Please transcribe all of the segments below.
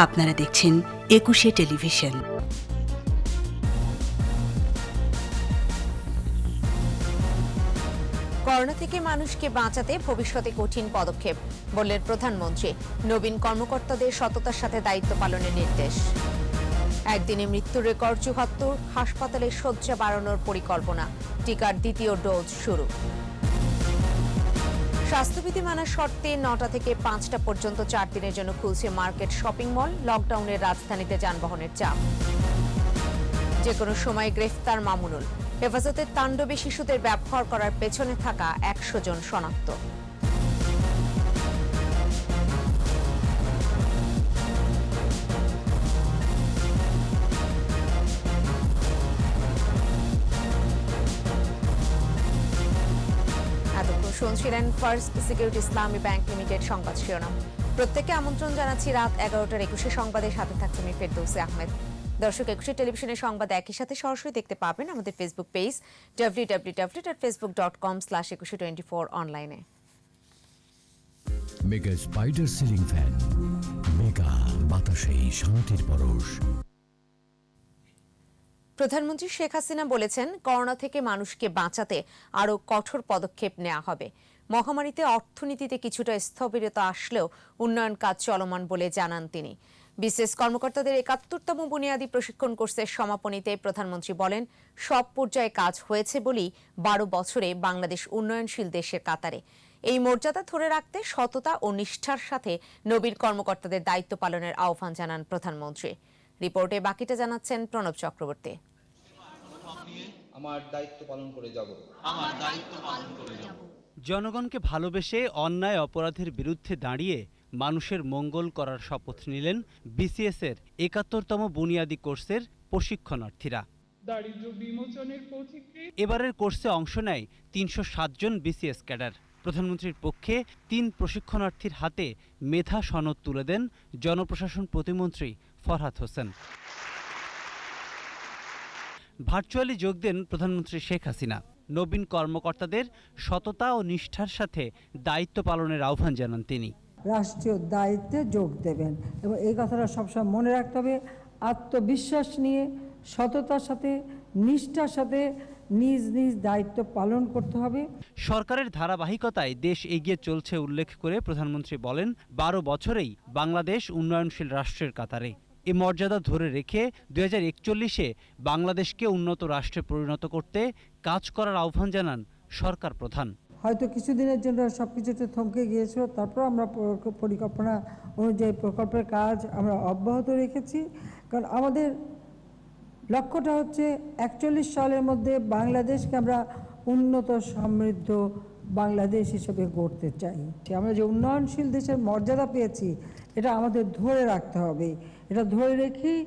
আপনারা দেখছেন একুশে টেলিভিশন। করোনা থেকে মানুষকে বাঁচাতে ভবিষ্যতে কঠিন পদক্ষেপ বললেন প্রধানমন্ত্রী। নবীন কর্মকর্তাদের সততার সাথে দায়িত্ব পালনের নির্দেশ। একদিনে মৃত্যুর রেকর্ড ৭৪, হাসপাতালে শয্যা বাড়ানোর পরিকল্পনা। টিকার দ্বিতীয় ডোজ শুরু। স্বাস্থ্যবিধি মানার শর্তে ৯টা থেকে ৫টা পর্যন্ত ৪ দিনের জন্য খুলছে মার্কেট, শপিং মল। লকডাউনের রাজধানীতে যানবাহনের চাপ। যে কোনো সময় গ্রেফতার মামুনুল। হেফাজতের তাণ্ডবে শিশুদের ব্যবহার করার পেছনে থাকা ১০০ জন শনাক্ত। এতক্ষণ শুনছিলেন ফার্স্ট সিকিউরিটি ইসলামী ব্যাংক লিমিটেড সংবাদ শিরোনাম। প্রত্যেককে আমন্ত্রণ জানাচ্ছি রাত ১১টার ২১ সংবাদের সাথে থাকছে আমি ফেরদৌসী আহমেদ। দর্শক, একুশে টেলিভিশনের সংবাদ একই সাথে সরাসরি দেখতে পাবেন আমাদের ফেসবুক পেজ www.facebook.com/2124 অনলাইনে। Mega spider ceiling fan, mega বাতাসে শান্তির পরশ। প্রধানমন্ত্রী শেখ হাসিনা বলেছেন, করোনা থেকে মানুষকে বাঁচাতে আরও কঠোর পদক্ষেপ নেওয়া হবে। মহামারীতে অর্থনীতিতে কিছুটা স্থবিরতা আসলেও উন্নয়ন কাজ চলমান বলে জানান তিনি। বিসিএস কর্মকর্তাদের ৭১তম বুনিয়াদী প্রশিক্ষণ কোর্সের সমাপনীতে প্রধানমন্ত্রী বলেন, সব পর্যায়ে কাজ হয়েছে বলেই ১২ বছরে বাংলাদেশ উন্নয়নশীল দেশের কাতারে। এই মর্যাদা ধরে রাখতে সততা ও নিষ্ঠার সাথে নবীন কর্মকর্তাদের দায়িত্ব পালনের আহ্বান জানান প্রধানমন্ত্রী। রিপোর্টে বাকিটা জানাচ্ছেন প্রণব চক্রবর্তী। আমার দায়িত্ব পালন করে যাব। জনগণকে ভালোবেসে অন্যায় অপরাধের বিরুদ্ধে দাঁড়িয়ে মানুষের মঙ্গল করার শপথ নিলেন বিসিএস-এর ৭১তম বুনিয়াদী কোর্সের প্রশিক্ষণার্থীরা। এবারের কোর্সে অংশ নেয় ৩০৭ জন বিসিএস ক্যাডার। প্রধানমন্ত্রীর পক্ষে ৩ প্রশিক্ষণার্থীর হাতে মেধা সনদ তুলে দেন জনপ্রশাসন প্রতিমন্ত্রী ফরহাদ হোসেন। ভার্চুয়ালি যোগ দেন প্রধানমন্ত্রী শেখ হাসিনা। নবীন কর্মকর্তাদের সততা ও নিষ্ঠার সাথে দায়িত্ব পালনের আহ্বান জানান তিনি। রাষ্ট্রীয় দায়িত্বে যোগ দেবেন এবং এই কথাটা সবসময় মনে রাখতে হবে। আত্মবিশ্বাস নিয়ে সততার সাথে নিষ্ঠার সাথে নিজ নিজ দায়িত্ব পালন করতে হবে। সরকারের ধারাবাহিকতায় দেশ এগিয়ে চলছে উল্লেখ করে প্রধানমন্ত্রী বলেন, ১২ বছরেই বাংলাদেশ উন্নয়নশীল রাষ্ট্রের কাতারে। এই মর্যাদা ধরে রেখে ২০৪১-এ বাংলাদেশকে উন্নত রাষ্ট্রে পরিণত করতে কাজ করার আহ্বান জানান সরকার প্রধান। হয়তো কিছুদিনের জন্য সবকিছুতে থমকে গিয়েছিল, তারপর আমরা পরিকল্পনা অনুযায়ী প্রকল্পের কাজ আমরা অব্যাহত রেখেছি। কারণ আমাদের লক্ষ্যটা হচ্ছে ৪১ সালের মধ্যে বাংলাদেশকে আমরা উন্নত সমৃদ্ধ বাংলাদেশ হিসেবে গড়তে চাই। আমরা যে উন্নয়নশীল দেশের মর্যাদা পেয়েছি, এটা আমাদের ধরে রাখতে হবে। এটা ধরে রেখেই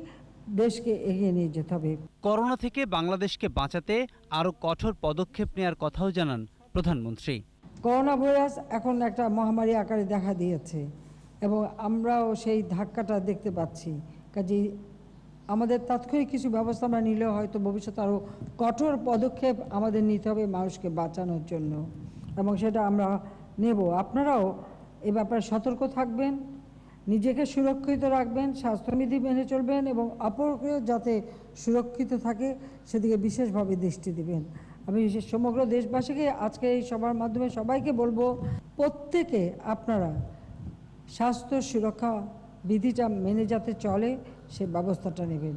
দেশকে এগিয়ে নিয়ে যেতে হবে। করোনা থেকে বাংলাদেশকে বাঁচাতে আরও কঠোর পদক্ষেপ নেওয়ার কথাও জানান প্রধানমন্ত্রী। করোনা ভাইরাস এখন একটা মহামারী আকারে দেখা দিয়েছে এবং আমরাও সেই ধাক্কাটা দেখতে পাচ্ছি। কাজেই আমাদের তাৎক্ষণিক কিছু ব্যবস্থা আমরা নিলেও হয়তো ভবিষ্যতে আরও কঠোর পদক্ষেপ আমাদের নিতে হবে মানুষকে বাঁচানোর জন্য, এবং সেটা আমরা নেব। আপনারাও এ ব্যাপারে সতর্ক থাকবেন, নিজেকে সুরক্ষিত রাখবেন, স্বাস্থ্যবিধি মেনে চলবেন এবং অপরকেও যাতে সুরক্ষিত থাকে সেদিকে বিশেষভাবে দৃষ্টি দিবেন। আমি সমগ্র দেশবাসীকে আজকে এই সভার মাধ্যমে সবাইকে বলবো, প্রত্যেকে আপনারা স্বাস্থ্য সুরক্ষা বিধিটা মেনে যাতে চলে সে ব্যবস্থাটা নেবেন।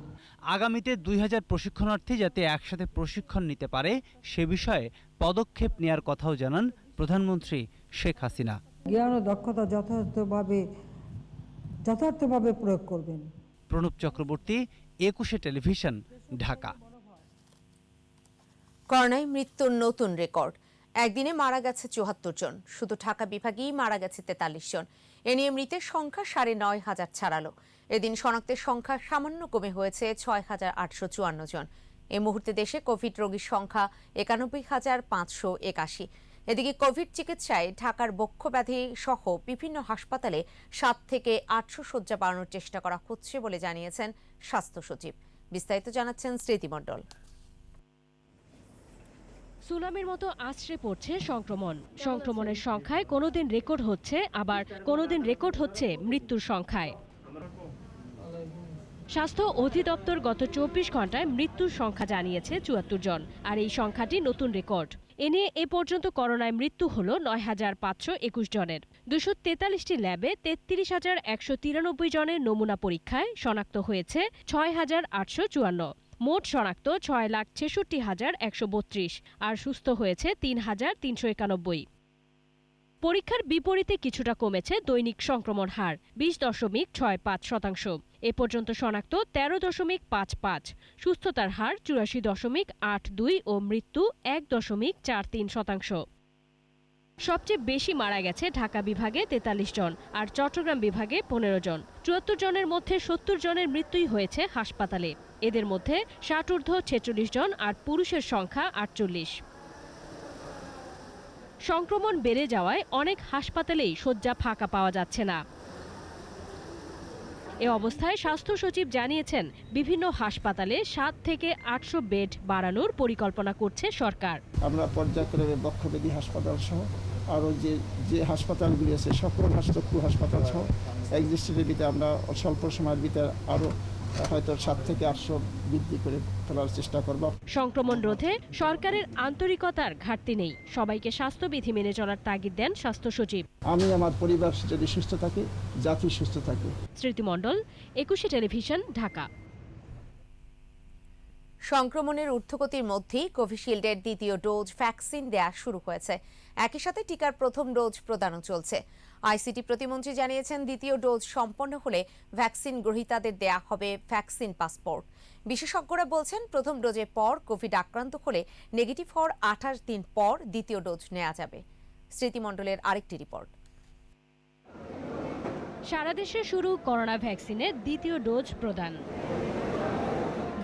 আগামীতে ২০০০ প্রশিক্ষণার্থী যাতে একসাথে প্রশিক্ষণ নিতে পারে সে বিষয়ে পদক্ষেপ নেওয়ার কথাও জানান প্রধানমন্ত্রী শেখ হাসিনা। জ্ঞান ও দক্ষতা যথার্থভাবে প্রয়োগ করবেন। প্রণব চক্রবর্তী, একুশে টেলিভিশন, ঢাকা। করোনায় মৃত্যুর নতুন রেকর্ড। একদিনে মারা গেছে ৭৪ জন। শুধু ঢাকা বিভাগেই মারা গেছে ৪৩ জন। এ নিয়ে মৃতের সংখ্যা ৯,৫০০ ছাড়ালো। এদিন শনাক্তের সংখ্যা সামান্য কমে হয়েছে ৬,৮৫৪ জন। এই মুহূর্তে দেশে কোভিড রোগীর সংখ্যা ৯১,৫৮১। এদিকে কোভিড চিকিৎসায় ঢাকার বক্ষব্যাধি সহ বিভিন্ন হাসপাতালে ৭ থেকে ৮০০ শয্যা বাড়ানোর চেষ্টা করা হচ্ছে বলে জানিয়েছেন স্বাস্থ্য সচিব। বিস্তারিত জানাচ্ছেন স্মৃতি মণ্ডল। সুনামির মতো আছড়ে পড়ছে সংক্রমণের সংখ্যায় কোনোদিন রেকর্ড হচ্ছে, আবার কোনোদিন রেকর্ড হচ্ছে মৃত্যুর সংখ্যায়। স্বাস্থ্য অধিদপ্তর গত 24 ঘন্টায় মৃত্যুর সংখ্যা জানিয়েছে 74 জন, আর এই সংখ্যাটি নতুন রেকর্ড। এ নিয়ে এ পর্যন্ত করোনায় মৃত্যু হল 9,521 জনের। 243টি ল্যাবে 33,193 জনের নমুনা পরীক্ষায় শনাক্ত হয়েছে 6,854। মোট শনাক্ত 6,66,132 আর সুস্থ হয়েছে 3,391। পরীক্ষার বিপরীতে কিছুটা কমেছে দৈনিক সংক্রমণ হার 20.65%। এ পর্যন্ত শনাক্ত 13.55, সুস্থতার হার 84.82 ও মৃত্যু 1.43%। সবচেয়ে বেশি মারা গেছে ঢাকা বিভাগে 43 জন আর চট্টগ্রাম বিভাগে 15 জন। 74 জনের মধ্যে 70 জনের মৃত্যুই হয়েছে হাসপাতালে। এদের মধ্যে 60 ঊর্ধ্ব 46 জন আর পুরুষের সংখ্যা 48। সংক্রমণ বেড়ে যাওয়ায় অনেক হাসপাতালেই শয্যা ফাঁকা পাওয়া যাচ্ছে না। এ অবস্থায় স্বাস্থ্য সচিব জানিয়েছেন, বিভিন্ন হাসপাতালে 7 থেকে 800 বেড বাড়ানোর পরিকল্পনা করছে সরকার। আমরা পর্যায়ক্রমে বক্ষব্যাধি হাসপাতাল সহ আরও যে হাসপাতালগুলি আছে সকল চক্ষু হাসপাতাল সহ এক্সিস্টের ভিতরে আমরা স্বল্প সময়ের ভিতরে আরও হয়তো 7 থেকে 800 বৃদ্ধি করে তোলার চেষ্টা করব। সংক্রমণ রোধে সরকারের আন্তরিকতার ঘাটতি নেই। সবাইকে স্বাস্থ্যবিধি মেনে চলার তাগিদ দেন স্বাস্থ্য সচিব। আমি আমার পরিবার যদি সুস্থ থাকে, জাতি সুস্থ থাকে। স্মৃতি মণ্ডল, 21 টেলিভিশন, ঢাকা। সংক্রমণের ঊর্ধ্বগতির মধ্যেই কোভিশিল্ডের দ্বিতীয় ডোজ ভ্যাকসিন দেয়া শুরু হয়েছে। একই সাথে টিকার প্রথম ডোজ প্রদানও চলছে। আইসিটি প্রতিমন্ত্রী জানিয়েছেন, দ্বিতীয় ডোজ সম্পন্ন হলে ভ্যাকসিন গ্রহীতাদের দেয়া হবে ভ্যাকসিন পাসপোর্ট। বিশেষজ্ঞরা বলছেন, প্রথম ডোজের পর কোভিড আক্রান্ত হলে নেগেটিভ হওয়ার 28 দিন পর দ্বিতীয় ডোজ নেওয়া যাবে। স্মৃতিমণ্ডলের আরেকটি রিপোর্ট। সারা দেশে শুরু করোনা ভ্যাকসিনের দ্বিতীয় ডোজ প্রদান।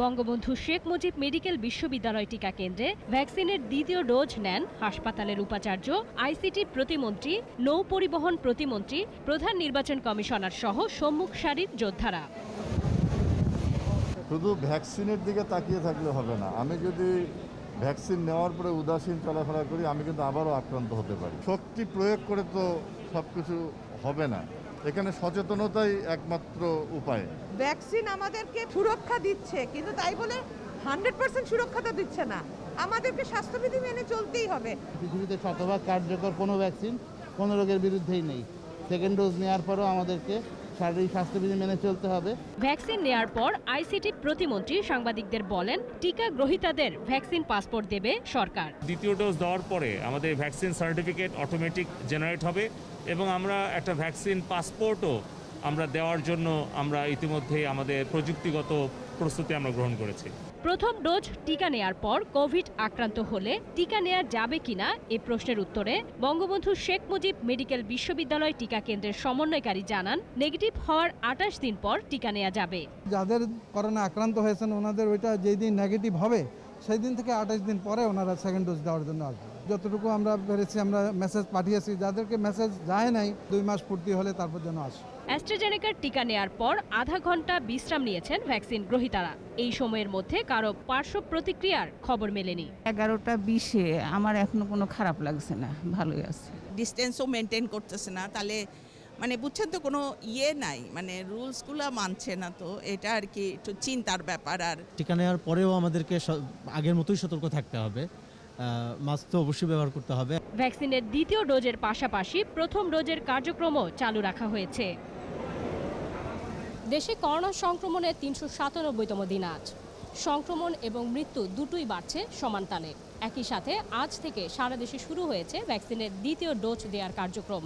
বঙ্গবন্ধু শেখ মুজিব মেডিকেল বিশ্ববিদ্যালয় টিকা কেন্দ্রে ভ্যাকসিনের দ্বিতীয় ডোজ নেন হাসপাতালের উপাচার্য, আইসিটি প্রতিমন্ত্রী, নৌ পরিবহন প্রতিমন্ত্রী, প্রধান নির্বাচন কমিশনার সহ সম্মুখ সারির যোদ্ধারা। শুধু ভ্যাকসিনের দিকে তাকিয়ে থাকলে হবে না। আমি যদি ভ্যাকসিন নেওয়ার পরে উদাসীন চলাফেরা করি, আমি কিন্তু আবারও আক্রান্ত হতে পারি। শক্তি প্রয়োগ করে তো সব কিছু হবে না, এখানে সচেতনতাই একমাত্র উপায়। ভ্যাকসিন আমাদেরকে সুরক্ষা দিচ্ছে, কিন্তু তাই বলে 100% সুরক্ষা তো দিচ্ছে না। আমাদেরকে স্বাস্থ্যবিধি মেনে চলতেই হবে। পৃথিবীতে শতভাগ কার্যকর কোনো ভ্যাকসিন কোনো রোগের বিরুদ্ধেই নেই। সেকেন্ড ডোজ নেওয়ার পরও আমাদেরকে শারীরিক স্বাস্থ্যবিধি মেনে চলতে হবে। ভ্যাকসিন নেয়ার পর আইসিটি প্রতিমন্ত্রী সাংবাদিকদের বলেন, টিকা গ্রহীতাদের ভ্যাকসিন পাসপোর্ট দেবে সরকার। দ্বিতীয় ডোজ দেওয়ার পরে আমাদের ভ্যাকসিন সার্টিফিকেট অটোমেটিক জেনারেট হবে এবং আমরা একটা ভ্যাকসিন পাসপোর্টও আমরা দেওয়ার জন্য আমরা ইতিমধ্যে আমাদের প্রযুক্তিগত প্রস্তুতি আমরা গ্রহণ করেছি। প্রথম ডোজ টিকা নেয়ার পর কোভিড আক্রান্ত হলে টিকা নেওয়া যাবে কিনা এ প্রশ্নের উত্তরে বঙ্গবন্ধু শেখ মুজিব মেডিকেল বিশ্ববিদ্যালয় টিকা কেন্দ্রের সমন্বয়কারী জানান, নেগেটিভ হওয়ার 28 দিন পর টিকা নেওয়া যাবে। যাদের করোনা আক্রান্ত হয়েছেন ওনাদের ওইটা যেই দিন নেগেটিভ হবে সেই দিন থেকে 28 দিন পরে ওনারা সেকেন্ড ডোজ দেওয়ার জন্য আসবে। যতটুকু আমরা পেরেছি আমরা মেসেজ পাঠিয়েছি, যাদেরকে মেসেজ যায় নাই 2 মাস পূর্তি হলে তারপর যেন আসে। অ্যাস্ট্রাজেনেকার টিকা নেয়ার পর আধা ঘন্টা বিশ্রাম নিয়েছেন ভ্যাকসিন গ্রহীতারা। এই সময়ের মধ্যে কারো পার্শ্ব প্রতিক্রিয়ার খবর মেলেনি। 11টা 20-এ আমার এখনো কোনো খারাপ লাগছে না, ভালোই আছে। ডিস্টেন্সও মেনটেন করতেছে না, তাহলে মানে বুঝছেন তো কোনো নাই, মানে রুলসগুলো মানছে না, তো এটা আর কি একটু চিন্তার ব্যাপার। আর টিকা নেওয়ার পরেও আমাদেরকে আগের মতোই সতর্ক থাকতে হবে, মাস্ক তো অবশ্যই ব্যবহার করতে হবে। ভ্যাকসিনের দ্বিতীয় ডোজের পাশাপাশি প্রথম ডোজের কার্যক্রমও চালু রাখা হয়েছে। দেশে করোনা সংক্রমণের 397তম দিন আজ। সংক্রমণ এবং মৃত্যু দুটোই বাড়ছে সমান তালে। একই সাথে আজ থেকে সারা দেশে শুরু হয়েছে ভ্যাকসিনের দ্বিতীয় ডোজ দেওয়ার কার্যক্রম।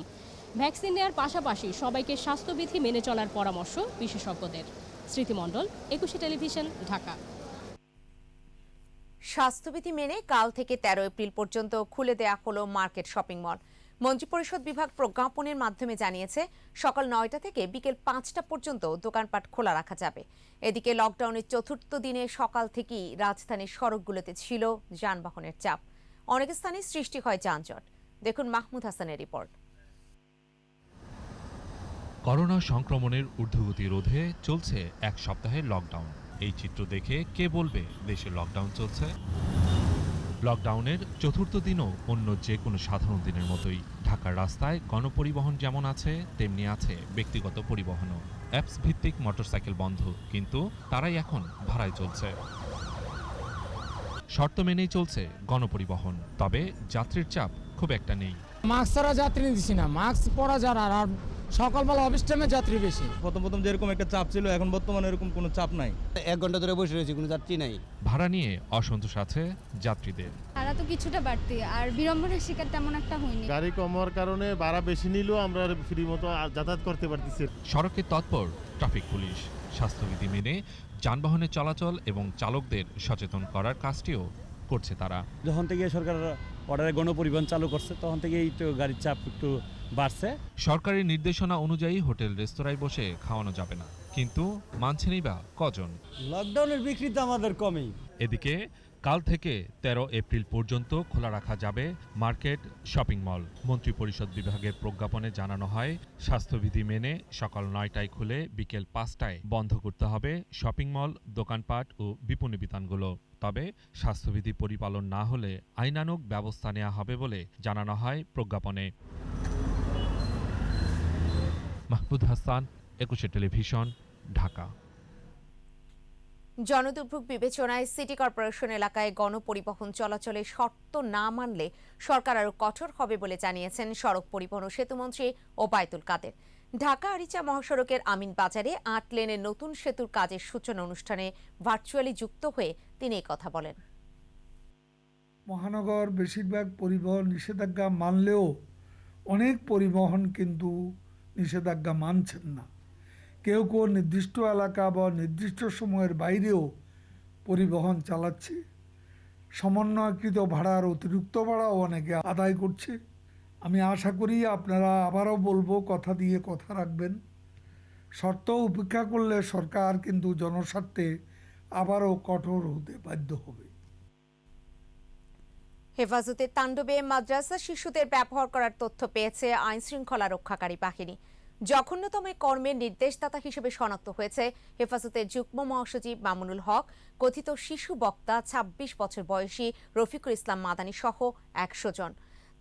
ভ্যাকসিন নেওয়ার পাশাপাশি সবাইকে স্বাস্থ্যবিধি মেনে চলার পরামর্শ বিশেষজ্ঞদের। স্মৃতি মণ্ডল, 21 টেলিভিশন, ঢাকা। স্বাস্থ্যবিধি মেনে কাল থেকে 13 এপ্রিল পর্যন্ত খুলে দেয়া হলো মার্কেট শপিং মল। মন্ত্রিপরিষদ বিভাগ প্রজ্ঞাপনের মাধ্যমে জানিয়েছে, সকাল 9টা থেকে বিকেল 5টা পর্যন্ত দোকানপাট খোলা রাখা যাবে। এদিকে লকডাউনের চতুর্থ দিনে সকাল থেকেই রাজধানীর সড়কগুলোতে ছিল যানবাহনের চাপ। অনেক স্থানে সৃষ্টি হয় যানজট। দেখুন মাহমুদ হাসানের রিপোর্ট। করোনা সংক্রমণের ঊর্ধ্বগতি রোধে চলছে এক সপ্তাহের লকডাউন। এই চিত্র দেখে কে বলবে দেশে লকডাউন চলছে? লকডাউনের চতুর্থ দিনও অন্য যে কোনো সাধারণ দিনের মতোই ঢাকার রাস্তায় গণপরিবহন যেমন আছে তেমনি আছে ব্যক্তিগত পরিবহনও। অ্যাপস ভিত্তিক মোটরসাইকেল বন্ধ, কিন্তু তারাই এখন ভাড়ায় চলছে। শর্ত মেনেই চলছে গণপরিবহন, তবে যাত্রীর চাপ খুব একটা নেই। মাস্ক ছাড়া যাত্রী নিচ্ছি না, মাস্ক পরা যারা আর সকালবেলা অফিস টাইমে যাত্রী বেশি। প্রথম যেরকম একটা চাপ ছিল, এখন বর্তমানে এরকম কোনো চাপ নাই। 1 ঘন্টা ধরে বসে রয়েছে, কোনো যাত্রী নাই। ভাড়া নিয়ে অসন্তোষ আছে যাত্রীদের। ভাড়া তো কিছুটা বাড়তি, আর বিড়ম্বনার শিকার তেমন একটা হয়নি। গাড়ি কম হওয়ার কারণে ভাড়া বেশি নিলেও আমরা ফ্রি মতো যাতায়াত করতে পারতেছি। সড়কে তৎপর ট্রাফিক পুলিশ। স্বাস্থ্যবিধি মেনে যানবাহনের চলাচল এবং চালকদের সচেতন করার কাজটিও করছে তারা। যখন থেকে সরকার অর্ডারে গণপরিবহন চালু করছে, তখন থেকে এই তো গাড়ির চাপ একটু বাড়ছে। সরকারি নির্দেশনা অনুযায়ী হোটেল রেস্তোরাঁয় বসে খাওয়ানো যাবে না, কিন্তু মানছেনই বা কজন? লকডাউনের বিক্রি তো আমাদের কমই। এদিকে কাল থেকে 13 এপ্রিল পর্যন্ত খোলা রাখা যাবে মার্কেট, শপিং মল। মন্ত্রিপরিষদ বিভাগের প্রজ্ঞাপনে জানানো হয়, স্বাস্থ্যবিধি মেনে সকাল 9টায় খুলে বিকেল 5টায় বন্ধ করতে হবে শপিং মল, দোকানপাট ও বিপণী বিতানগুলো। তবে স্বাস্থ্যবিধি পরিপালন না হলে আইনানুগ ব্যবস্থা নেওয়া হবে বলে জানানো হয় প্রজ্ঞাপনে। মাহমুদ হাসান, 21 টেলিভিশন, ঢাকা। জনদুর্ভোগ বিবেচনায় সিটি কর্পোরেশন এলাকায় গণপরিবহন চলাচলে শর্ত না মানলে সরকার আরও কঠোর হবে বলে জানিয়েছেন সড়ক পরিবহন ও সেতুমন্ত্রী ওবায়দুল কাদের। ঢাকা আরিচা মহাসড়কের আমিন বাজারে 8 লেনের নতুন সেতুর কাজের সূচনা অনুষ্ঠানে ভার্চুয়ালি যুক্ত হয়ে তিনি এই কথা বলেন। মহানগর বেশিরভাগ পরিবহন নিষেধাজ্ঞা মানলেও অনেক পরিবহন কিন্তু নিষেধাজ্ঞা মানছেন না। কেউ কেউ নির্দিষ্ট এলাকা বা নির্দিষ্ট সময়ের বাইরেও পরিবহন চালাচ্ছে। সমন্বয়কৃত ভাড়ার অতিরিক্ত ভাড়াও অনেকে আদায় করছে। আমি আশা করি আপনারা, আবারও বলবো, কথা দিয়ে কথা রাখবেন। শর্ত উপেক্ষা করলে সরকার কিন্তু জনস্বার্থে আবারও কঠোর হতে বাধ্য হবে। হেফাজতের তাণ্ডবে মাদ্রাসা শিশুদের ব্যবহার করার তথ্য পেয়েছে আইন শৃঙ্খলা রক্ষাকারী বাহিনী। জঘন্যতম কর্মের নির্দেশদাতা হিসেবে শনাক্ত হয়েছে হেফাজতের যুগ্ম মহাসচিব মামুনুল হক, কথিত শিশু বক্তা 26 বছর বয়সী রফিকুল ইসলাম মাদানী সহ 100 জন।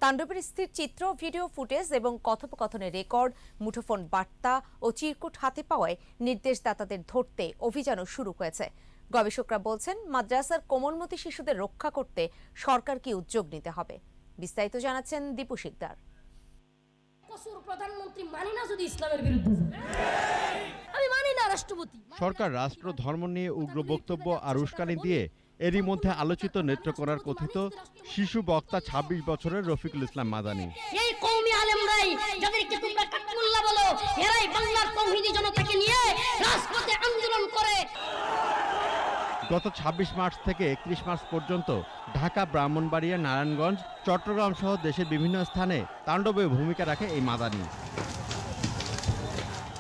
তাণ্ডবের স্থির চিত্র, ভিডিও ফুটেজ এবং কথোপকথনের রেকর্ড, মুঠোফোন বার্তা ও চিরকুট হাতে পাওয়ায় নির্দেশদাতাদের ধরতে অভিযানও শুরু হয়েছে। গবেষকরা বলছেন, মাদ্রাসার কোমলমতি শিশুদের রক্ষা করতে সরকারকে উদ্যোগ নিতে হবে। বিস্তারিত জানাচ্ছেন দীপু শিকদার। প্রধানমন্ত্রী মানি না, যদি ইসলামের বিরুদ্ধে আমি মানি না রাষ্ট্রপতি। সরকার রাষ্ট্র ধর্ম নিয়ে উগ্র বক্তব্য আর উস্কানি দিয়ে এরই মধ্যে আলোচিত নেত্রকোনার কথিত শিশু বক্তা 26 বছরের রফিকুল ইসলাম মাদানী। এই কওমি আলেমরাই, যাদেরকে তোমরা কাঠমোল্লা বলো, এরাই বাংলার তৌহিদি জনতাকে নিয়ে রাজপথে আন্দোলন করে। গত 26 মার্চ থেকে 31 মার্চ পর্যন্ত ঢাকা, ব্রাহ্মণবাড়িয়া, নারায়ণগঞ্জ, চট্টগ্রাম সহ দেশের বিভিন্ন স্থানে তাণ্ডবে ভূমিকা রাখে এই মাদানী।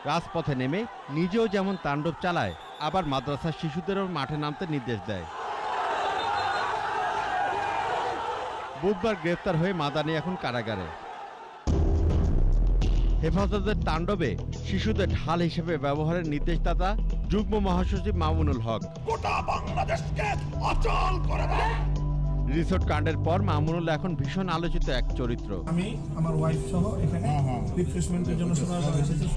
রাজপথে নেমে নিজেও যেমন তাণ্ডব চালায়, আবার মাদ্রাসার শিশুদেরও মাঠে নামতে নির্দেশ দেয়। বুধবার গ্রেফতার হয়ে মাদানী এখন কারাগারে। হেফাজতের তাণ্ডবে শিশুদের ঢাল হিসেবে ব্যবহারের নির্দেশদাতা যুগ্ম মহাসচিব মামুনুল হক। রিসোর্ট কাণ্ডের পর মামুনুল এখন ভীষণ আলোচিত এক চরিত্র। আমি আমার ওয়াইফ সহ এখানে রিফ্রেশমেন্টের জন্য এসেছি।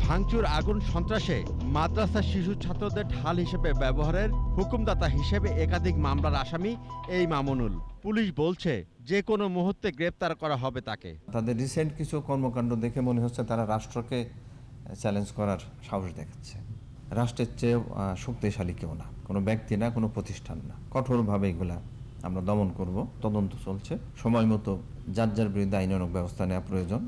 ভাঙচুর, আগুন, সন্ত্রাসে মাদ্রাসার শিশু ছাত্রদের ঢাল হিসেবে ব্যবহারের হুকুমদাতা হিসেবে একাধিক মামলার আসামি এই মামুনুল। পুলিশ বলছে যে কোনো মুহূর্তে গ্রেপ্তার করা হবে তাকে। তাদের রিসেন্ট কিছু কর্মকাণ্ড দেখে মনে হচ্ছে তারা রাষ্ট্রকে চ্যালেঞ্জ করার সাহস দেখাচ্ছে। রাষ্ট্রের চেয়ে শক্তিশালী কেউ না, কোনো ব্যক্তি না, কোনো প্রতিষ্ঠান না। কঠোরভাবে এগুলা আমরা দমন করব। তদন্ত চলছে, সময় মতো যার যার বিরুদ্ধে আইনানুগ ব্যবস্থা নেওয়া প্রয়োজন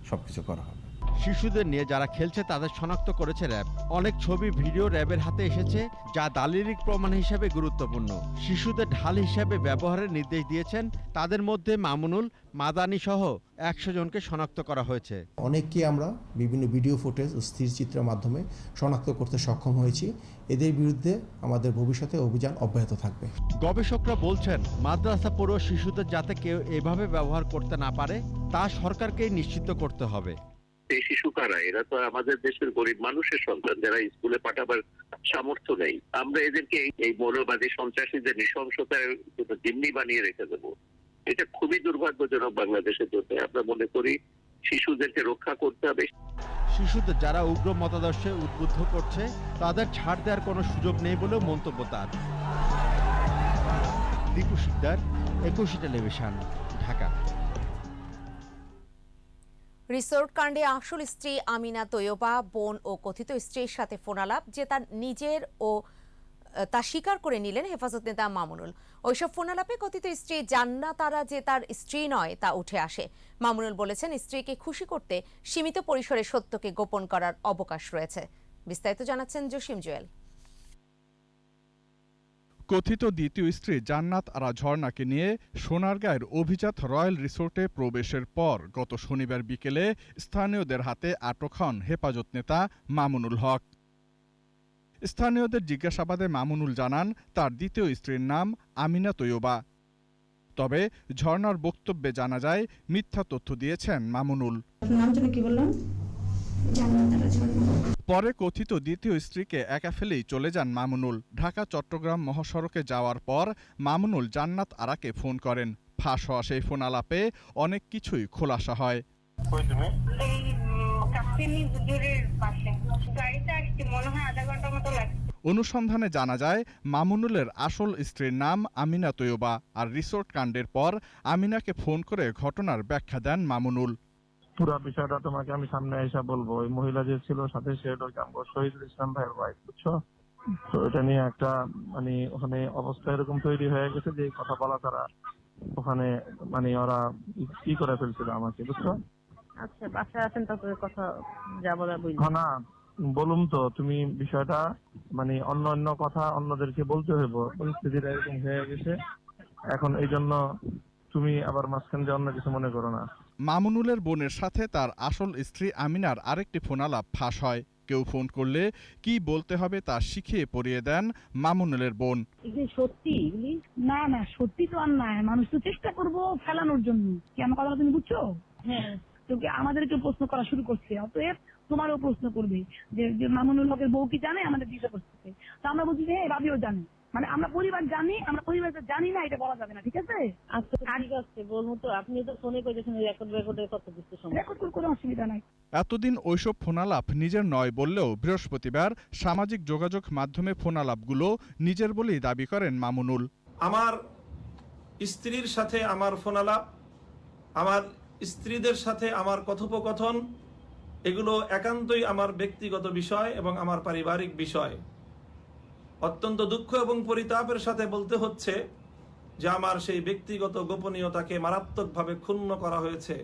সবকিছু করা হবে। শিশুদের নিয়ে যারা খেলছে তাদের শনাক্ত করেছে র্যাব। অনেক ছবি, ভিডিও র্যাবের হাতে এসেছে, যা দালিলিক প্রমাণ হিসেবে গুরুত্বপূর্ণ। শিশুদের ঢাল হিসেবে ব্যবহারের নির্দেশ দিয়েছেন, তাদের মধ্যে মামুনুল, মাদানী সহ 100 জনকে শনাক্ত করা হয়েছে। অনেককে আমরা বিভিন্ন ভিডিও ফুটেজ ও স্থির চিত্রের মাধ্যমে শনাক্ত করতে সক্ষম হয়েছি। এদের বিরুদ্ধে আমাদের ভবিষ্যতে অভিযান অব্যাহত থাকবে। গবেষকরা বলছেন, মাদ্রাসা পড়ুয়া শিশুদের যাতে কেউ এভাবে ব্যবহার করতে না পারে তা সরকারকেই নিশ্চিত করতে হবে। এই শিশু কারা? এরা তো আমাদের দেশের গরিব মানুষের সন্তান, যারা স্কুলে পাঠাবার সামর্থ্য নেই। আমরা এদেরকে এই মৌলবাদী সন্ত্রাসীদের নৃশংসতার জিম্মি বানিয়ে রেখে দেবো? এটা খুবই দুর্ভাগ্যজনক বাংলাদেশের জন্য। আমরা মনে করি শিশুদেরকে রক্ষা করতে হবে। শিশুদের যারা উগ্র মতাদর্শে উদ্বুদ্ধ করছে তাদের ছাড় দেওয়ার কোনো সুযোগ নেই বলেও মন্তব্য তার। দীপু শিকদার, একুশে টেলিভিশন, ঢাকা। রিসোর্ট কাণ্ডে আসল স্ত্রী আমিনা তৈয়বা বোন ও কথিত স্ত্রীর সাথে ফোনালাপ যে তার নিজের ও তা স্বীকার করে নিলেন হেফাজত নেতা মামুনুল। ওইসব ফোনালাপে কথিত স্ত্রী জান্নাত আরা যে তার স্ত্রী নয় তা উঠে আসে। মামুনুল বলেছেন, স্ত্রীকে খুশি করতে সীমিত পরিসরে সত্যকে গোপন করার অবকাশ রয়েছে। বিস্তারিত জানাচ্ছেন জসিম জুয়েল। কথিত দ্বিতীয় স্ত্রী জান্নাত আরা ঝর্ণাকে নিয়ে সোনারগাঁয়ের অভিজাত রয়্যাল রিসোর্টে প্রবেশের পর গত শনিবার বিকেলে স্থানীয়দের হাতে আটক হন হেফাজত নেতা মামুনুল হক। স্থানীয়দের জিজ্ঞাসাবাদে মামুনুল জানান তার দ্বিতীয় স্ত্রীর নাম আমিনা তৈয়বা। তবে ঝর্ণার বক্তব্যে জানা যায় মিথ্যা তথ্য দিয়েছেন মামুনুল। পরে কথিত দ্বিতীয় স্ত্রীকে একা ফেলেই চলে যান মামুনুল। ঢাকা চট্টগ্রাম মহাসড়কে যাওয়ার পর মামুনুল জান্নাত আরাকে ফোন করেন। ফাঁস হওয়া সেই ফোন আলাপে অনেক কিছুই খোলাসা হয়। অনুসন্ধানে জানা যায় মামুনুলের আসল স্ত্রীর নাম আমিনা তৈয়বা। আর রিসোর্ট কাণ্ডের পর আমিনাকে ফোন করে ঘটনার ব্যাখ্যা দেন মামুনুল। পুরো বিষয়টা তোমাকে আমি সামনে এসে বলবো। ওই মহিলা যে ছিল সাথে সে শহীদুল ইসলাম ভাইয়ের ওয়াইফ, বুঝছো? তো এটা নিয়ে একটা ওখানে অবস্থা এরকম তৈরি হয়ে গেছে যে কথা বলা তারা ওখানে ওরা কি করে ফেলছিল আমাকে, বুঝছো? আচ্ছা, বাসায় আছেন তারপরে কথা যা বলা বলি না বলুম তো, তুমি বিষয়টা অন্য কথা অন্যদেরকে বলতে হইব। পরিস্থিতিটা এরকম হয়ে গেছে এখন, এই জন্য তুমি আবার মাঝখানে অন্য কিছু মনে করো না। মামুনুলের বোনের সাথে তার আসল স্ত্রী আমিনার আরেকটি ফোনালাপ ফাঁস হয়। কেউ ফোন করলে কি বলতে হবে তা শিখিয়ে পড়িয়ে দেন মামুনুলের বোন। সত্যি না না, সত্যি তো আর নাই, মানুষ তো চেষ্টা করবো ফেলানোর জন্য। কি আমার কথা তুমি বুঝছো? হ্যাঁ, তোকে আমাদেরকে প্রশ্ন করা শুরু করছে, অতএব তোমারও প্রশ্ন করবে যে মামুনুল হকের বউ কি জানে আমাদের দিশা করতেছে। তো আমরা বলছি যে ভাবিও জানে, আমরা পরিবার জানি, আমরা পরিবারটা জানি না, এটা বলা যাবে না, ঠিক আছে? আচ্ছা ঠিক আছে, বলবো তো। আপনি তো ফোনে করেছেন রেকর্ডের কথা বুঝতে সময় রেকর্ড করে কোনো অসুবিধা নাই। এতদিন ওইসব ফোনালাপ নিজের নয় বললেও বৃহস্পতিবার সামাজিক যোগাযোগ মাধ্যমে ফোনালাপগুলো নিজের বলেই দাবি করেন মামুনুল। আমার স্ত্রীর সাথে আমার ফোনালাপ, আমার স্ত্রীদের সাথে আমার কথোপকথন, এগুলো একান্তই আমার ব্যক্তিগত বিষয় এবং আমার পারিবারিক বিষয়। অত্যন্ত দুঃখ এবং পরিতাপের সাথে বলতে হচ্ছে যে আমার সেই ব্যক্তিগত গোপনীয়তাকে মারাত্মকভাবে ক্ষুণ্ণ করা হয়েছে।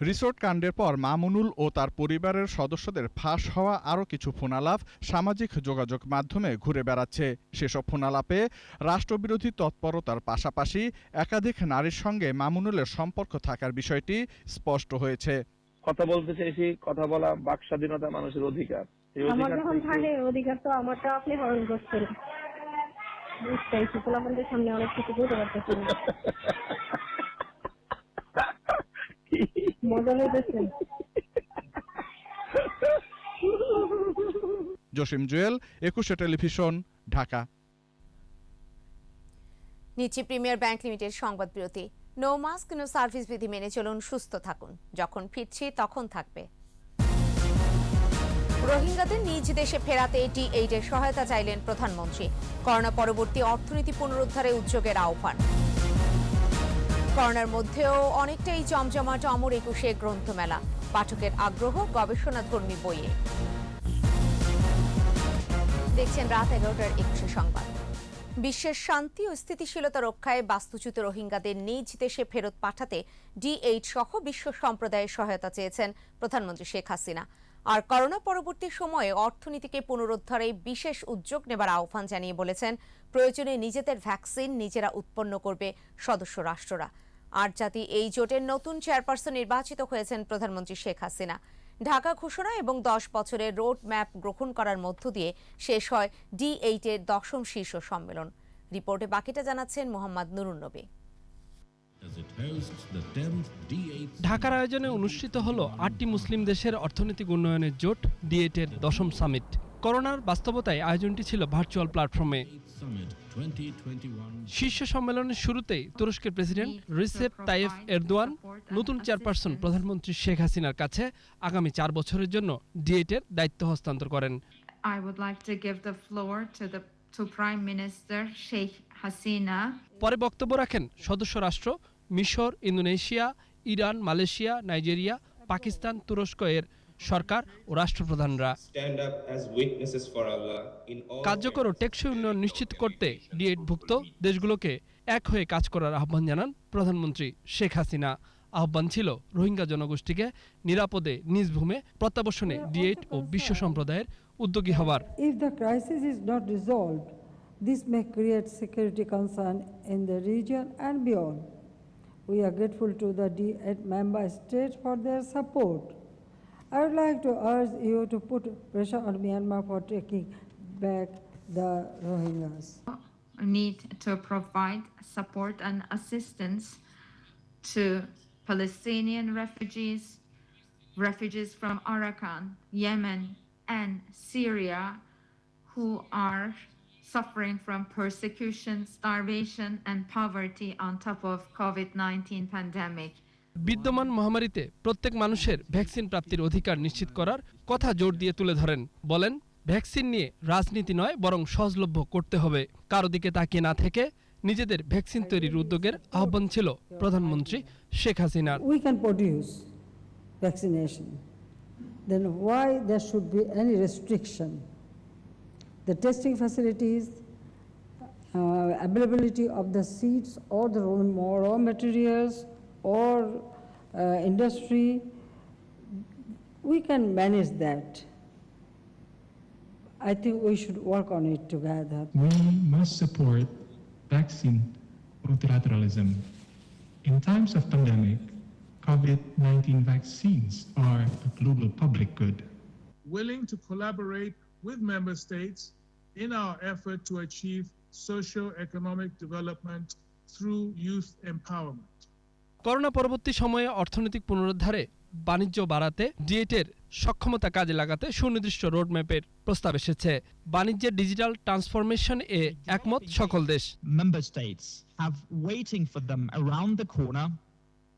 রিসোর্ট কাণ্ডের পর মামুনুল ও তার পরিবারের সদস্যদের ফাঁস হওয়া আরও কিছু ফোনালাপ সামাজিক যোগাযোগ মাধ্যমে ঘুরে বেড়াচ্ছে। সেসব ফোনালাপে রাষ্ট্রবিরোধী তৎপরতার পাশাপাশি একাধিক নারীর সঙ্গে মামুনুলের সম্পর্ক থাকার বিষয়টি স্পষ্ট হয়েছে। কথা বলতে চাইছি, কথা বলা বাক স্বাধীনতা মানুষের অধিকার। আমার যখন থাকে অধিকার তো আমারটা আপনি হরণ করছেন। বুঝতেই পোলাপানদের সামনে অনেক কিছু বলতে পারতেছেন, মজা হইতেছে। জসিম জুয়েল, একুশে টেলিভিশন, ঢাকা। নিচে প্রিমিয়ার ব্যাংক লিমিটেড সংবাদ বিরতি। নো মাস্ক নো সার্ভিস বিধি মেনে চলুন, সুস্থ থাকুন। যখন ফিরছি তখন থাকবে। রোহিঙ্গাদের নিজ দেশে ফেরাতে T8 এর সহায়তা চাইলেন প্রধানমন্ত্রী। করোনা পরবর্তী অর্থনীতি পুনরুদ্ধারে উদ্যোগের আহ্বান। করোনার মধ্যেও অনেকটাই জমজমাট অমর একুশে গ্রন্থমেলা। পাঠকের আগ্রহ গবেষণাধর্মী বইয়ে। দেখছেন রাত 11টার 21 সংবাদ। বিশ্বের শান্তি ও স্থিতিশীলতা রক্ষায় বাস্তুচ্যুত রোহিঙ্গাদের নিজ দেশে ফেরত পাঠাতে D8 সহ বিশ্ব সম্প্রদায়ের সহায়তা চেয়েছেন প্রধানমন্ত্রী শেখ হাসিনা। আর করোনা পরবর্তী সময়ে অর্থনীতিকে পুনরুদ্ধারে বিশেষ উদ্যোগ নেবার আহ্বান জানিয়ে বলেছেন, প্রয়োজনে নিজেদের ভ্যাকসিন নিজেরা উৎপন্ন করবে সদস্য রাষ্ট্ররা। আর জাতি এই জোটের নতুন চেয়ারপারসন নির্বাচিত হয়েছেন প্রধানমন্ত্রী শেখ হাসিনা। ঢাকা ঘোষণা এবং 10 বছরের রোড ম্যাপ গ্রহণ করার মধ্য দিয়ে শেষ হয় D8 এর 10ম শীর্ষ সম্মেলন। রিপোর্টে বাকিটা জানাচ্ছেন মোহাম্মদ নুরুন নবী। ঢাকার আয়োজনে অনুষ্ঠিত হলো 8টি মুসলিম দেশের অর্থনৈতিক উন্নয়নের জোট D8 এর 10ম সামিট। করোনার বাস্তবতায় আয়োজনটি ছিল ভার্চুয়াল প্ল্যাটফর্মে। শীর্ষ সম্মেলনের শুরুতেই তুরস্কের প্রেসিডেন্ট রিসেপ তাইয়েফ এরদোয়ান নতুন চেয়ারপারসন প্রধানমন্ত্রী শেখ হাসিনার কাছে আগামী 4 বছরের জন্য D8-এর দায়িত্ব হস্তান্তর করেন। I would like to give the floor to Prime Minister Sheikh Hasina. পরে বক্তব্য রাখেন সদস্য রাষ্ট্র মিশর, Indonesia, Iran, Malaysia, Nigeria, Pakistan, তুরস্ক এর সরকার ও রাষ্ট্রপ্রধানরা। কার্যকর ও টেকসই উন্নয়ন নিশ্চিত করতে D8-ভুক্ত দেশগুলোকে এক হয়ে কাজ করার আহ্বান জানান প্রধানমন্ত্রী শেখ হাসিনা। আহ্বান ছিল রোহিঙ্গা জনগোষ্ঠীকে নিরাপদে নিজ ভূমে প্রত্যাবর্তনে D8 ও বিশ্ব সম্প্রদায়ের উদ্যোগী হবার। If the crisis is not resolved, this may create security concern in the region and beyond. We are grateful to the D8 member states for their support. I would like to urge you to put pressure on Myanmar for taking back the Rohingyas. We need to provide support and assistance to Palestinian refugees from Arakan, Yemen, and Syria who are suffering from persecution, starvation, and poverty on top of COVID-19 pandemic. বিদ্যমান মহামারীতে প্রত্যেক মানুষের vaccine প্রাপ্তির অধিকার নিশ্চিত করার কথা জোর দিয়ে তুলে ধরেন। বলেন, ভ্যাকসিন নিয়ে রাজনীতি নয় বরং সহজলভ্য করতে হবে। কারো দিকে তাকিয়ে না থেকে নিজেদের ভ্যাকসিন তৈরির উদ্যোগের আহ্বান ছিল প্রধানমন্ত্রী শেখ হাসিনার। We can produce vaccination. Then why there should be any restriction? The testing facilities, availability of the seeds or the raw materials or industry, we can manage that. I think we should work on it together. We must support vaccine multilateralism. In times of pandemic, COVID-19 vaccines are a global public good. Willing to collaborate with member states in our effort to achieve socio-economic development through youth empowerment. Corona পরবর্তী সময়ে অর্থনৈতিক পুনরুদ্ধারে বাণিজ্য বাড়াতে D8-এর সক্ষমতা কাজে লাগাতে সুনির্দিষ্ট রোডম্যাপের প্রস্তাব এসেছে। বাণিজ্যের ডিজিটাল ট্রান্সফরমেশন এ একমত সকল দেশ। Member states have waiting for them around the corner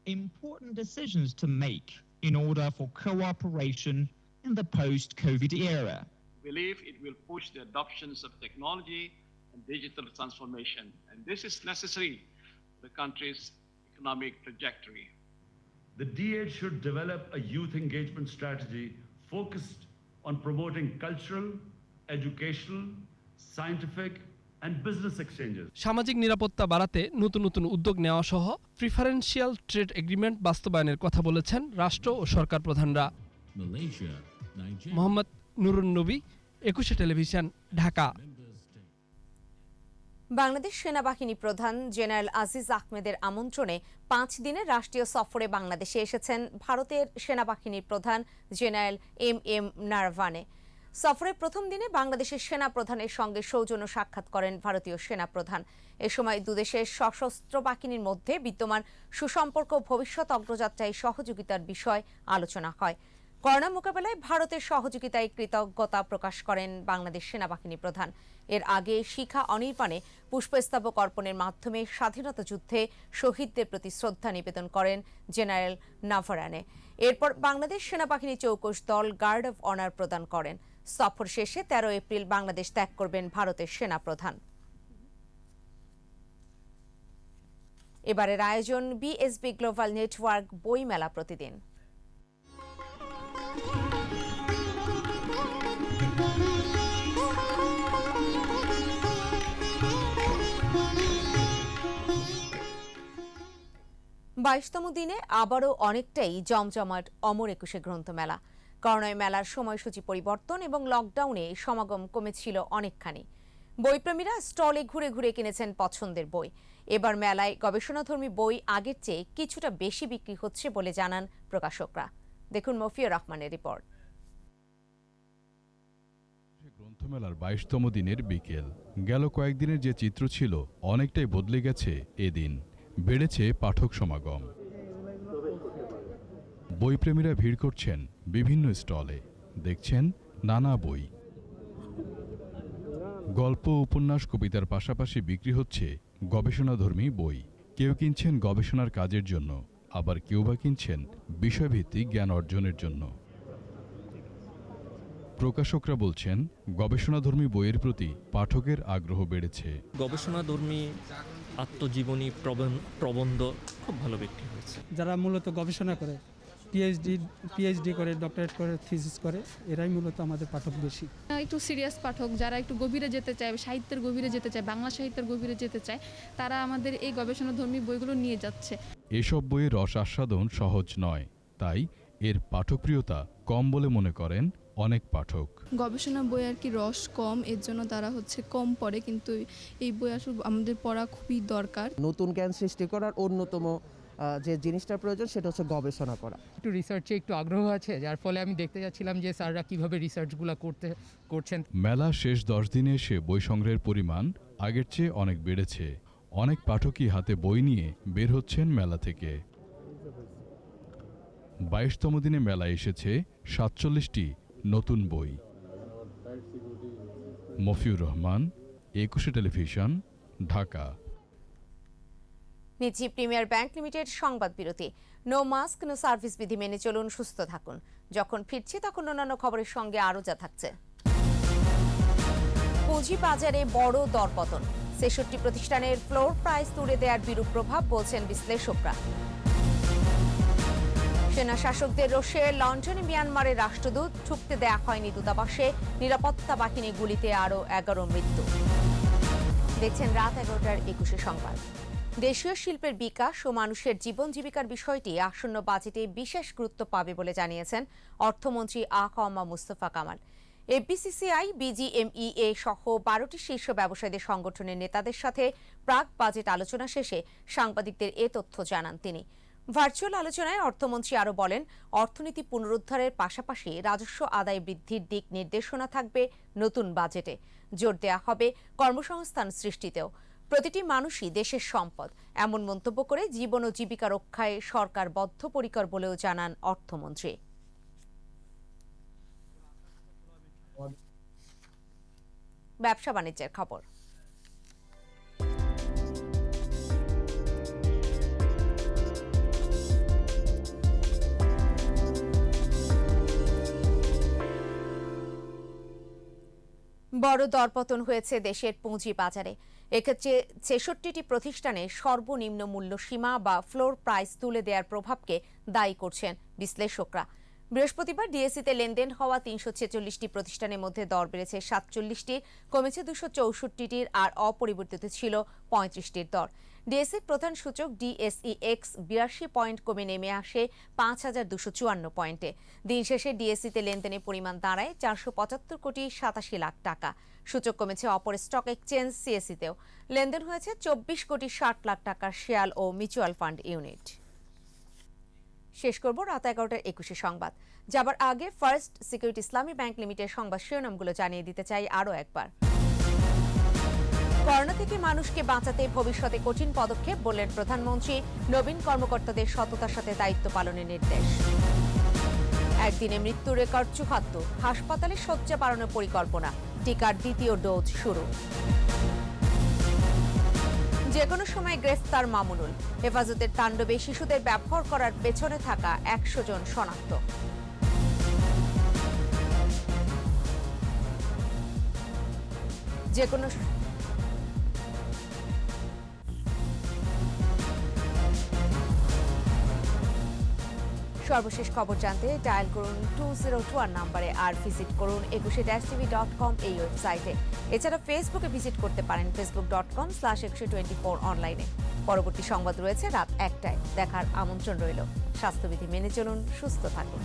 important decisions to make in order for cooperation in the post-COVID era. We believe it will push the adoptions of technology and digital transformation, and this is necessary for the country's economic trajectory. The D8 should develop a youth engagement strategy focused on promoting cultural, educational, scientific, and business exchanges. সামাজিক নিরাপত্তা বাড়াতে নতুন নতুন উদ্যোগ নেওয়া সহ preferential trade agreement বাস্তবায়নের কথা বলেছেন রাষ্ট্র ও সরকার প্রধানরা। মোহাম্মদ নুরুন নবী, 21 টেলিভিশন, ঢাকা। বাংলাদেশ সেনাবাহিনী প্রধান জেনারেল আজিজ আহমেদের আমন্ত্রণে 5 দিনের রাষ্ট্রীয় সফরে বাংলাদেশে এসেছেন ভারতের সেনাবাহিনীর প্রধান জেনারেল MM নারভানে। সফরের প্রথম দিনে বাংলাদেশের সেনা প্রধানের সঙ্গে সৌজন্য সাক্ষাৎ করেন ভারতীয় সেনা প্রধান। এ সময় দুদেশের সশস্ত্র বাহিনীর মধ্যে বিদ্যমান সুসম্পর্ক ভবিষ্যৎ অগ্রযাত্রায় সহযোগিতার বিষয় আলোচনা হয়। করোনা মোকাবেলায় ভারতের সহযোগিতায় কৃতজ্ঞতা প্রকাশ করেন বাংলাদেশ সেনাবাহিনী প্রধান। এর আগে শিখা অনির্বাণে পুষ্পস্তবক অর্পণের মাধ্যমে স্বাধীনতা যুদ্ধে শহীদদের প্রতি শ্রদ্ধা নিবেদন করেন জেনারেল নাভারানে। এরপর বাংলাদেশ সেনাবাহিনী চৌকস দল গার্ড অফ অনার প্রদান করেন। সফর শেষে 13 এপ্রিল বাংলাদেশ ত্যাগ করবেন ভারতের সেনা প্রধান। এবারের আয়োজন BSB গ্লোবাল নেটওয়ার্ক বই মেলা প্রতিদিন। বাইশতম দিনে আবারও অনেকটাই জমজমাট অমর একুশে গ্রন্থমেলা। করোনায় মেলার সময়সূচি পরিবর্তন এবং লকডাউনে সমাগম কমেছিল অনেকখানি। বইপ্রেমীরা স্টলে ঘুরে ঘুরে কিনেছেন পছন্দের বই। এবার মেলায় গবেষণাধর্মী বই আগের চেয়ে কিছুটা বেশি বিক্রি হচ্ছে বলে জানান প্রকাশকরা। দেখুন মফিউর রহমানের রিপোর্ট। গ্রন্থমেলার 22তম দিনের বিকেল। গেল কয়েকদিনের যে চিত্র ছিল অনেকটাই বদলে গেছে এদিন। বেড়েছে পাঠক সমাগম। বইপ্রেমীরা ভিড় করছেন বিভিন্ন স্টলে, দেখছেন নানা বই। গল্প, উপন্যাস, কবিতার পাশাপাশি বিক্রি হচ্ছে গবেষণাধর্মী বই। কেউ কিনছেন গবেষণার কাজের জন্য, আবার কেউ বা কিনছেন বিষয়ভিত্তিক জ্ঞান অর্জনের জন্য। প্রকাশকরা বলছেন, গবেষণাধর্মী বইয়ের প্রতি পাঠকের আগ্রহ বেড়েছে। গবেষণাধর্মী আত্মজীবনী, প্রবন্ধ খুব ভালো বিক্রি হয়েছে। যারা মূলত গবেষণা করে, পিএইচডি করে, ডক্টরেট করে, থিসিস করে, এরাই মূলত আমাদের পাঠক বেশি। একটু সিরিয়াস পাঠক, যারা একটু গভীরে যেতে চায়, সাহিত্যের গভীরে যেতে চায়, বাংলা সাহিত্যের গভীরে যেতে চায়, তারা আমাদের এই গবেষণাধর্মী বইগুলো নিয়ে যাচ্ছে। এসব বইয়ের রস আস্বাদন সহজ নয়, তাই এর পাঠকপ্রিয়তা কম বলে মনে করেন অনেক পাঠক। গবেষণা বই আর কি রস কম, এর জন্য তারা কম পড়ে, কিন্তু এই বই আসলে আমাদের পড়া খুবই দরকার। নতুন জ্ঞান সৃষ্টি করার অন্যতম যে জিনিসটা প্রয়োজন সেটা হচ্ছে গবেষণা করা। একটু রিসার্চে একটু আগ্রহ আছে, যার ফলে আমি দেখতে যাচ্ছিলাম যে স্যাররা কিভাবে রিসার্চগুলো করছেন। মেলা শেষ 10 দিনে এসে বই সংগ্রহের পরিমাণ আগের চেয়ে অনেক বেড়েছে। অনেক পাঠকই হাতে বই নিয়ে বের হচ্ছেন মেলা থেকে। 22তম দিনে মেলায় এসেছে 47টি নতুন বই। মফিউর রহমান, একুশে টেলিভিশন, ঢাকা। নিচ্ছি প্রিমিয়ার ব্যাংক লিমিটেড সংবাদ বিরতি। নো মাস্ক নো সার্ভিস বিধি মেনে চলুন, সুস্থ থাকুন। যখন ফিরছি তখন অন্যান্য খবরের সঙ্গে আরও যা থাকছে। পুঁজিবাজারে বড় দরপতন, ৬৬ প্রতিষ্ঠানের ফ্লোর প্রাইস তুলে দেওয়ার বিরূপ প্রভাব বলছেন বিশ্লেষকরা। সেনা শাসকদের রোষে লন্ডনে মিয়ানমারের রাষ্ট্রদূত, ঢুকতে দেয়া হয়নি দূতাবাসে, নিরাপত্তা বাহিনী গুলিতে আরও 11 মৃত্যু। দেখছেন রাত 11টার 21 সংবাদ। দেশীয় শিল্পের বিকাশ ও মানুষের জীবন জীবিকার বিষয়টি আসন্ন বাজেটে বিশেষ গুরুত্ব পাবে বলে জানিয়েছেন অর্থমন্ত্রী আ.ক.ম মুস্তফা কামাল। এফবিসিসিআই, বিজিএমইএ সহ 12টি শীর্ষ ব্যবসায়ীদের সংগঠনের নেতাদের সাথে প্রাক বাজেট আলোচনা শেষে সাংবাদিকদের এ তথ্য জানান তিনি। ভার্চুয়াল আলোচনায় অর্থমন্ত্রী আরও বলেন, অর্থনীতি পুনরুদ্ধারের পাশাপাশি রাজস্ব আদায় বৃদ্ধির দিক নির্দেশনা থাকবে নতুন বাজেটে। জোর দেয়া হবে কর্মসংস্থান সৃষ্টিতেও। প্রতিটি মানুষই দেশের সম্পদ, এমন মন্তব্য করে জীবন ও জীবিকা রক্ষায় সরকার বদ্ধপরিকর বলেও জানান অর্থমন্ত্রী। ব্যবসা বাণিজ্যের খবর। বড় দরপতন হয়েছে দেশের পুঁজি বাজারে। এক্ষেত্রে ৬৬টি প্রতিষ্ঠানে সর্বনিম্ন মূল্য সীমা বা ফ্লোর প্রাইস তুলে দেওয়ার প্রভাবকে দায়ী করছেন বিশ্লেষকরা। বৃহস্পতিবার ডিএসইতে লেনদেন হওয়া ৩৪৬টি প্রতিষ্ঠানের মধ্যে দর বেড়েছে ৪৭টির, কমেছে ২৬৪টির, আর অপরিবর্তিত ছিল ৩৫টির দর। ডিএসইর প্রধান সূচক ডিএসইএক্স ৮২ পয়েন্ট কমে নেমে আসে ৫,২৫৪ পয়েন্টে। দিন শেষে ডিএসইতে লেনদেনের পরিমাণ দাঁড়ায় ৪৭৫ কোটি ৮৭ লাখ টাকা। সূচক কমেছে অপর স্টক এক্সচেঞ্জ সিএসইতেও। লেনদেন হয়েছে ২৪ কোটি ৬০ লাখ টাকার শেয়ার ও মিউচুয়াল ফান্ড ইউনিট। শেষ করব রাত 11টার 21 সংবাদ। যাবার আগে ফার্স্ট সিকিউরিটি ইসলামী ব্যাংক লিমিটেড সংবাদ শিরোনামগুলো জানিয়ে দিতে চাই আরও একবার। করোনা থেকে মানুষকে বাঁচাতে ভবিষ্যতে কঠিন পদক্ষেপ বললেন প্রধানমন্ত্রী, নবীন কর্মকর্তাদের সততার সাথে দায়িত্ব পালনের নির্দেশ। একদিনে মৃত্যু রেকর্ড ৭৪, হাসপাতালে শয্যা বাড়ানোর পরিকল্পনা, টিকার দ্বিতীয় ডোজ শুরু। যেকোনো সময় গ্রেফতার মামুনুল, হেফাজতের তাণ্ডবে শিশুদের ব্যবহার করার পেছনে থাকা ১০০ জন শনাক্ত। যেকোনো সর্বশেষ খবর জানতে ডায়াল করুন 2021 নম্বরে, আর ভিজিট করুন 21-tv.com এই ওয়েবসাইটে। এছাড়া ফেসবুকে ভিজিট করতে পারেন facebook.com/2124 অনলাইনে। পরবর্তী সংবাদ রয়েছে রাত 1টায়, দেখার আমন্ত্রণ রইল। স্বাস্থ্যবিধি মেনে চলুন, সুস্থ থাকুন।